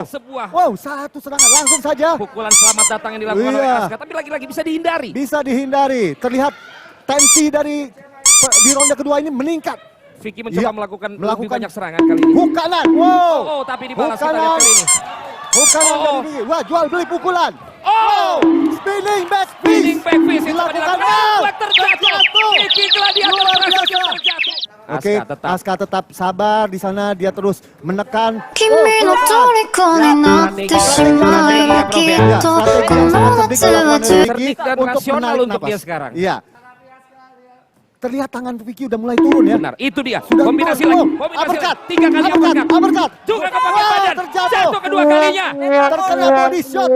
Sebuah satu serangan langsung saja. pukulan selamat datang yang dilakukan oleh Aska, tapi lagi-lagi bisa dihindari. Bisa dihindari. Terlihat tensi dari di ronde kedua ini meningkat. Vicky mencoba melakukan lebih banyak serangan kali ini. Bukanan. Tapi dibalas kita lihat kali ini. Bukanan dari Vicky. Wah, jual beli pukulan. Spinning back Spinning back fist itu dilakukan. terjatuh. Vicky Gladiator berhasil terjatuh. Oke, Aska tetap sabar di sana, dia terus menekan. Cerdik dan rasional untuk dia sekarang. Iya. Terlihat tangan Vicky udah mulai turun ya. Benar, itu dia. Sudah Kombinasi lagi. Kombinasi lagi. 3 kali uppercut. Juga kepakai badan. Jatuh kedua kalinya. Terkena body shot.